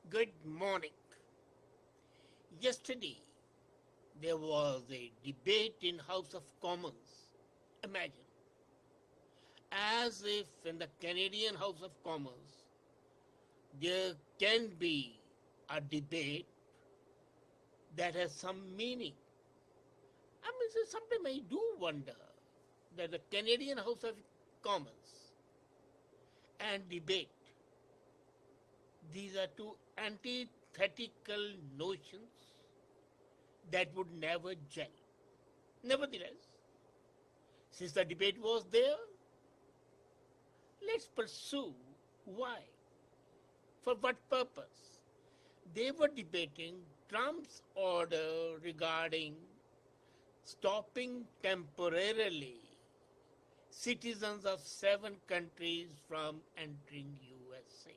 Good morning. Yesterday there was a debate in House of Commons. Imagine, as if in the Canadian House of Commons there can be a debate that has some meaning. I mean, so sometimes I do wonder that the Canadian House of Commons and debate, these are two antithetical notions that would never gel. Nevertheless, since the debate was there, let's pursue why. For what purpose? They were debating Trump's order regarding stopping temporarily citizens of 7 countries from entering USA.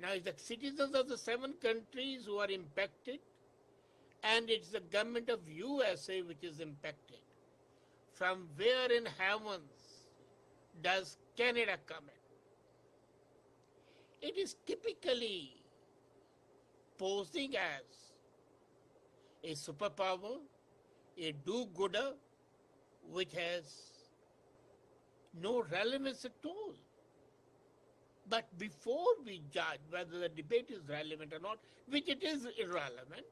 Now, it's the citizens of the 7 countries who are impacted, and it's the government of USA which is impacted. From where in heavens does Canada come in? It is typically posing as a superpower, a do-gooder, which has no relevance at all. But before we judge whether the debate is relevant or not, which it is irrelevant,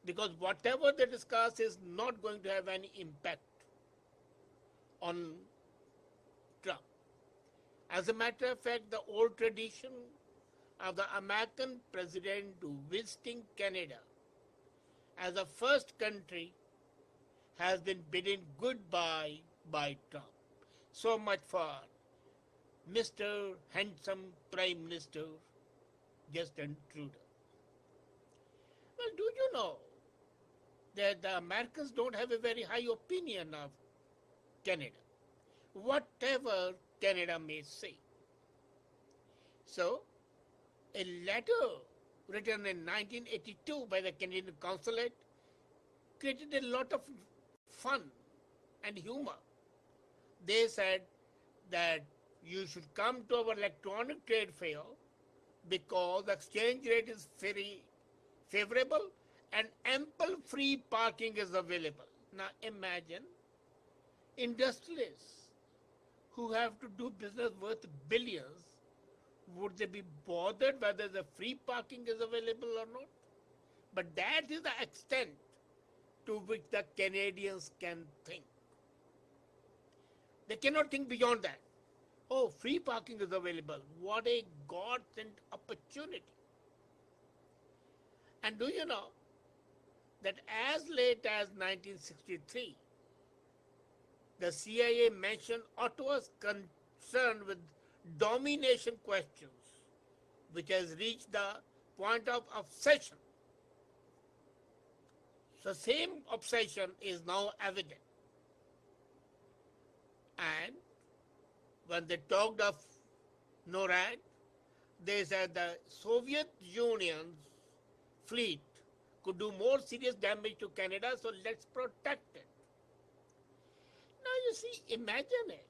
because whatever they discuss is not going to have any impact on Trump. As a matter of fact, the old tradition of the American president visiting Canada as the first country has been bidden goodbye by Trump. So much for Mr. Handsome Prime Minister Justin Trudeau. Well, do you know that the Americans don't have a very high opinion of Canada, whatever Canada may say? So, a letter written in 1982 by the Canadian Consulate created a lot of fun and humor. They said that you should come to our electronic trade fair because the exchange rate is very favorable and ample free parking is available. Now imagine industrialists who have to do business worth billions, would they be bothered whether the free parking is available or not? But that is the extent to which the Canadians can think. They cannot think beyond that. Oh, free parking is available. What a God-sent opportunity. And do you know that as late as 1963, the CIA mentioned Ottawa's concern with domination questions, which has reached the point of obsession. The same obsession is now evident. And when they talked of NORAD, they said the Soviet Union's fleet could do more serious damage to Canada, so let's protect it. Now you see, imagine it.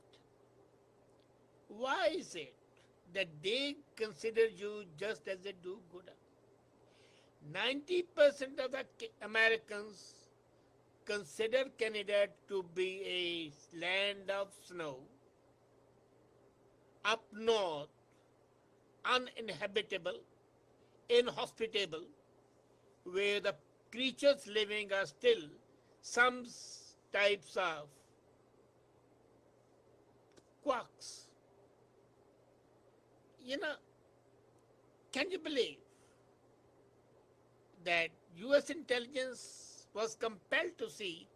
Why is it that they consider you just as a do-gooder? 90% of the Americans consider Canada to be a land of snow, up north, uninhabitable, inhospitable, where the creatures living are still some types of quacks. You know, can you believe that US intelligence was compelled to see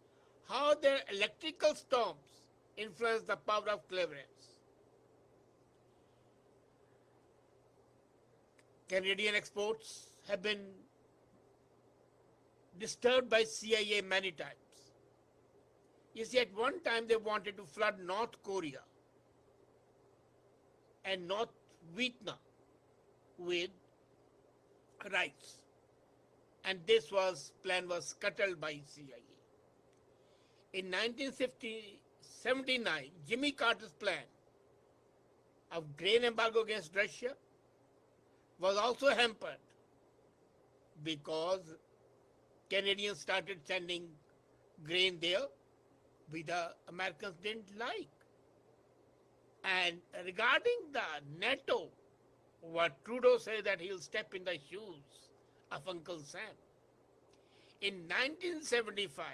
how their electrical storms influence the power of clearance? Canadian exports have been disturbed by CIA many times. You see, at one time they wanted to flood North Korea and North Vietnam with rice. And this plan was scuttled by CIA. In 1979, Jimmy Carter's plan of grain embargo against Russia was also hampered because Canadians started sending grain there, which the Americans didn't like. And regarding the NATO, what Trudeau said that he'll step in the shoes of Uncle Sam. In 1975,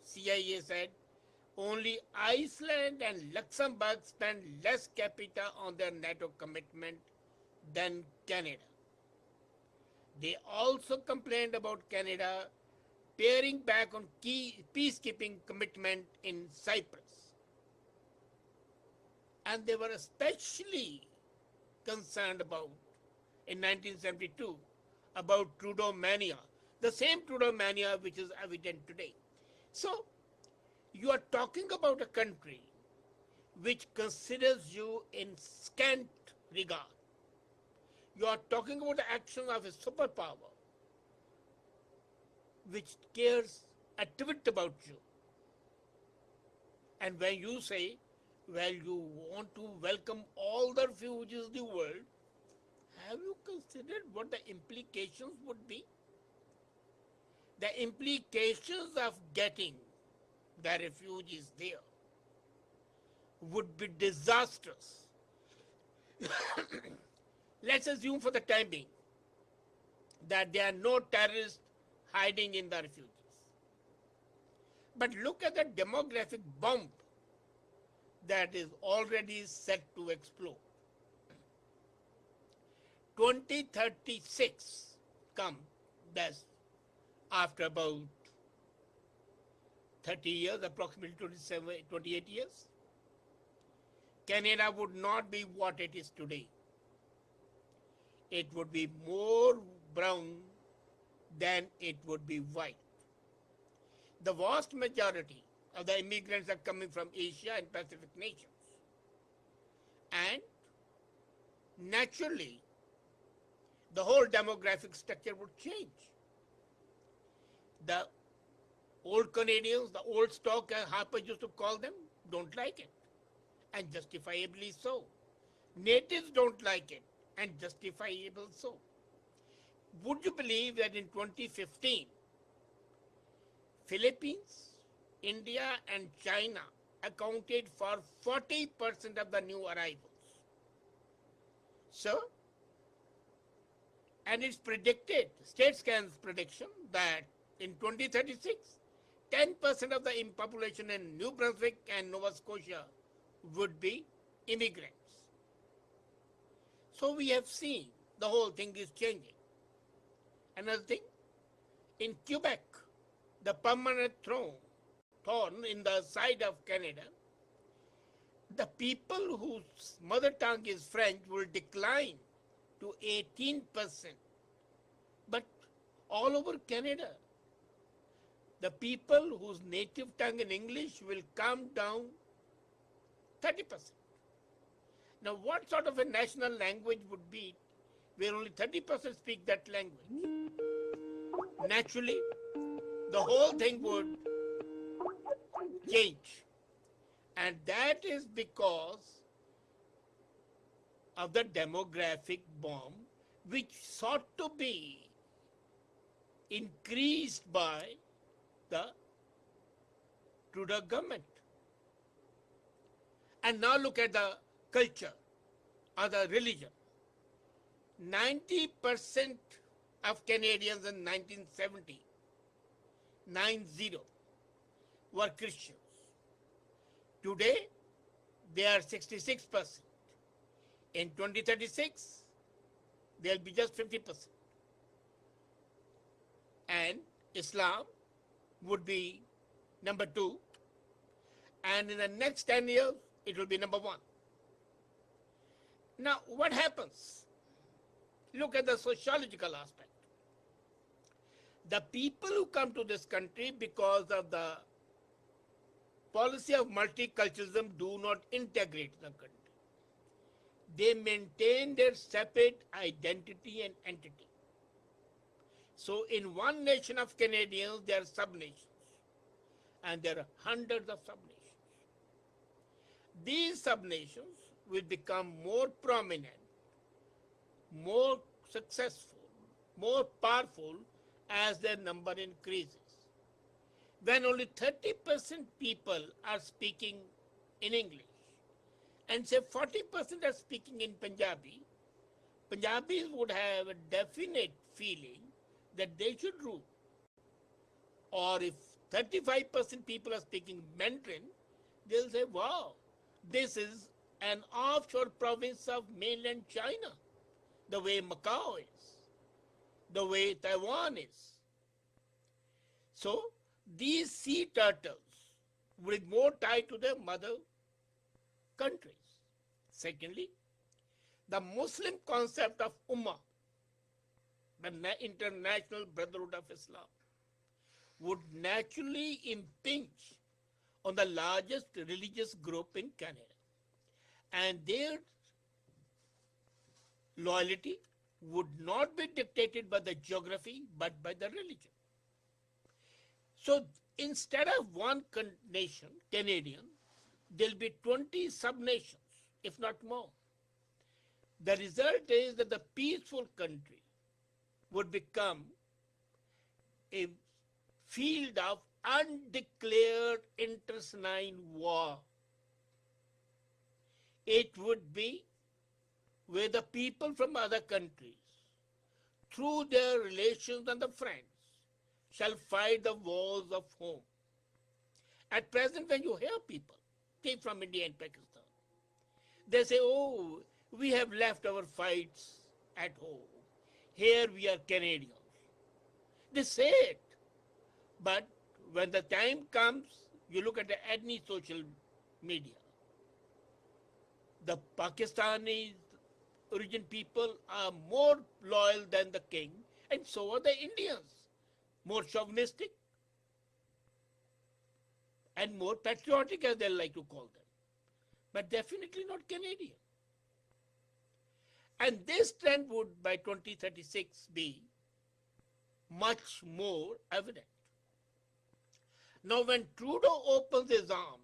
CIA said only Iceland and Luxembourg spent less capita on their NATO commitment than Canada. They also complained about Canada paring back on key peacekeeping commitment in Cyprus. And they were especially concerned about, in 1972, about Trudeau mania, the same Trudeau mania which is evident today. So, you are talking about a country which considers you in scant regard. You are talking about the action of a superpower which cares a twit about you. And when you say, well, you want to welcome all the refugees in the world, have you considered what the implications would be? The implications of getting the refugees there would be disastrous. Let's assume for the time being that there are no terrorists hiding in the refugees. But look at the demographic bomb that is already set to explode. 2036 come, that's after about 30 years, approximately 28 years. Canada would not be what it is today. It would be more brown than it would be white. The vast majority of the immigrants are coming from Asia and Pacific nations. And naturally, the whole demographic structure would change. The old Canadians, the old stock, as Harper used to call them, don't like it, and justifiably so. Natives don't like it, and justifiable so. Would you believe that in 2015, Philippines, India, and China accounted for 40% of the new arrivals? So, and it's predicted, StateScan's prediction, that in 2036, 10% of the population in New Brunswick and Nova Scotia would be immigrants. So we have seen the whole thing is changing. Another thing, in Quebec, the permanent thorn in the side of Canada, the people whose mother tongue is French will decline to 18%. But all over Canada, the people whose native tongue in English will come down 30%. Now, what sort of a national language would be where only 30% speak that language? Naturally, the whole thing would change. And that is because of the demographic bomb, which sought to be increased by the Trudeau government. And now look at the culture or the religion. 90% of Canadians in 1970, 90, were Christians. Today, they are 66%. In 2036, they'll be just 50%. And Islam would be number 2. And in the next 10 years, it will be number 1. Now, what happens? Look at the sociological aspect. The people who come to this country because of the policy of multiculturalism do not integrate the country. They maintain their separate identity and entity. So in one nation of Canadians, there are sub-nations. And there are hundreds of sub-nations. These sub-nations will become more prominent, more successful, more powerful as their number increases. When only 30% people are speaking in English and say 40% are speaking in Punjabi, Punjabis would have a definite feeling that they should rule. Or if 35% people are speaking Mandarin, they'll say, wow, this is an offshore province of mainland China, the way Macau is, the way Taiwan is. So these sea turtles will be more tied to their mother countries. Secondly, the Muslim concept of Ummah, the International Brotherhood of Islam, would naturally impinge on the largest religious group in Canada. And their loyalty would not be dictated by the geography but by the religion. So instead of one nation, Canadian, there'll be 20 sub-nations, if not more. The result is that the peaceful country would become a field of undeclared internecine war. It would be where the people from other countries, through their relations and the friends, shall fight the wars of home. At present, when you hear people, take from India and Pakistan, they say, oh, we have left our fights at home. Here we are Canadians. They say it. But when the time comes, you look at any social media. The Pakistani origin people are more loyal than the king, and so are the Indians, more chauvinistic and more patriotic, as they like to call them, but definitely not Canadian. And this trend would, by 2036, be much more evident. Now, when Trudeau opens his arms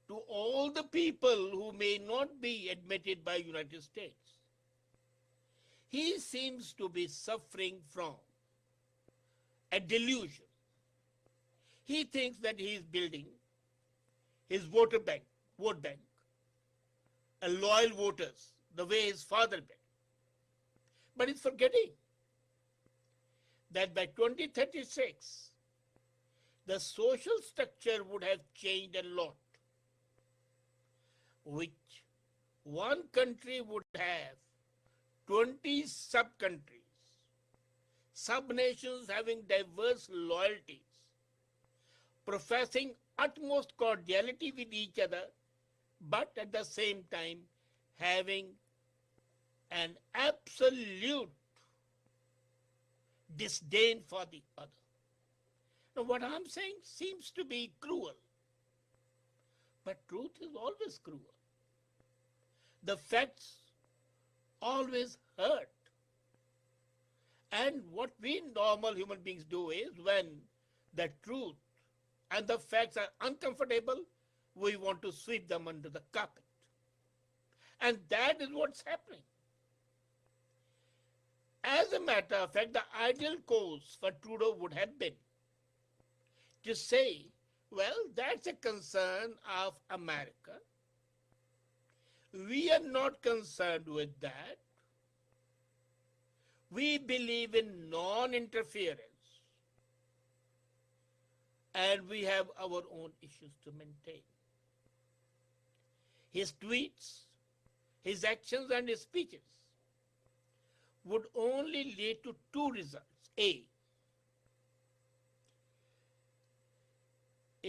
to all the people who may not be admitted by United States, he seems to be suffering from a delusion. He thinks that he is building his vote bank, a loyal voters, the way his father built. But he's forgetting that by 2036, the social structure would have changed a lot, which one country would have 20 sub-countries, sub-nations having diverse loyalties, professing utmost cordiality with each other, but at the same time having an absolute disdain for the other. Now, what I'm saying seems to be cruel, but truth is always cruel. The facts always hurt. And what we normal human beings do is, when the truth and the facts are uncomfortable, we want to sweep them under the carpet. And that is what's happening. As a matter of fact, the ideal course for Trudeau would have been to say, well, that's a concern of America. We are not concerned with that. We believe in non-interference. And we have our own issues to maintain. His tweets, his actions, and his speeches would only lead to two results. A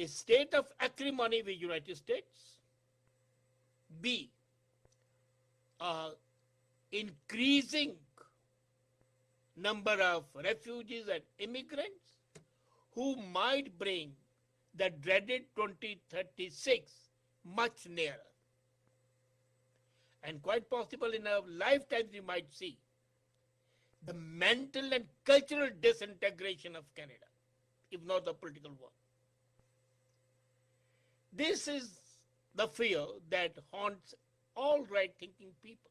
state of acrimony with the United States. B, increasing number of refugees and immigrants who might bring the dreaded 2036 much nearer. And quite possible in our lifetimes we might see the mental and cultural disintegration of Canada, if not the political one. This is the fear that haunts all right-thinking people.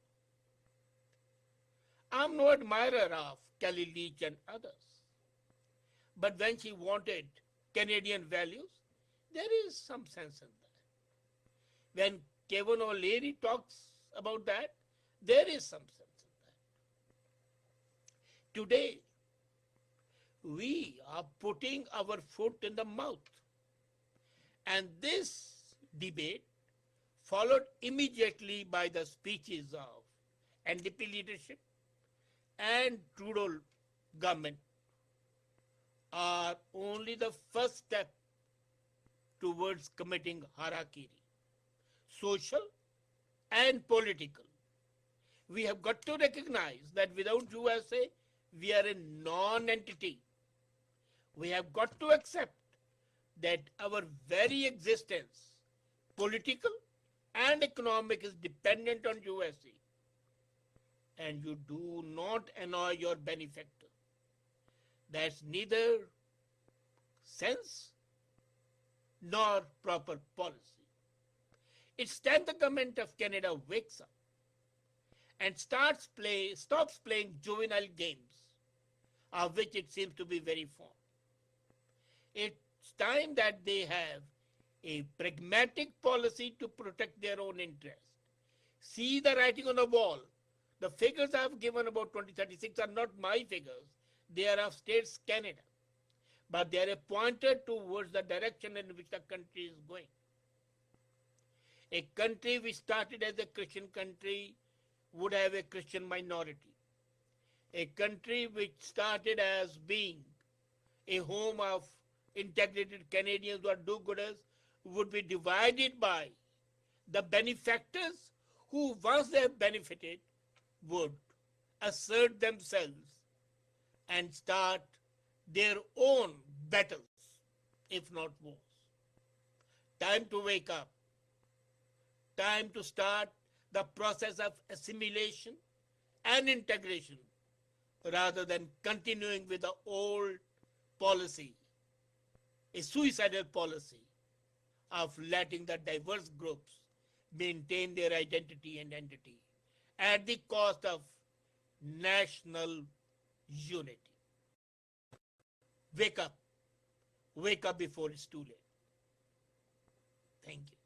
I'm no admirer of Kelly Leach and others. But when she wanted Canadian values, there is some sense in that. When Kevin O'Leary talks about that, there is some sense in that. Today, we are putting our foot in the mouth. And this debate, followed immediately by the speeches of NDP leadership and Trudeau government, are only the first step towards committing harakiri, social and political. We have got to recognize that without USA, we are a non-entity. We have got to accept that our very existence, political and economic, is dependent on USA. And you do not annoy your benefactor. That's neither sense nor proper policy. It's time the government of Canada wakes up and stops playing juvenile games, of which it seems to be very fond. It's time that they have a pragmatic policy to protect their own interest. See the writing on the wall. The figures I've given about 2036 are not my figures. They are of States Canada. But they are a pointer towards the direction in which the country is going. A country which started as a Christian country would have a Christian minority. A country which started as being a home of integrated Canadians who are do-gooders would be divided by the benefactors who, once they have benefited, would assert themselves and start their own battles, if not wars. Time to wake up. Time to start the process of assimilation and integration rather than continuing with the old policy, a suicidal policy of letting the diverse groups maintain their identity and entity at the cost of national unity. Wake up. Wake up before it's too late. Thank you.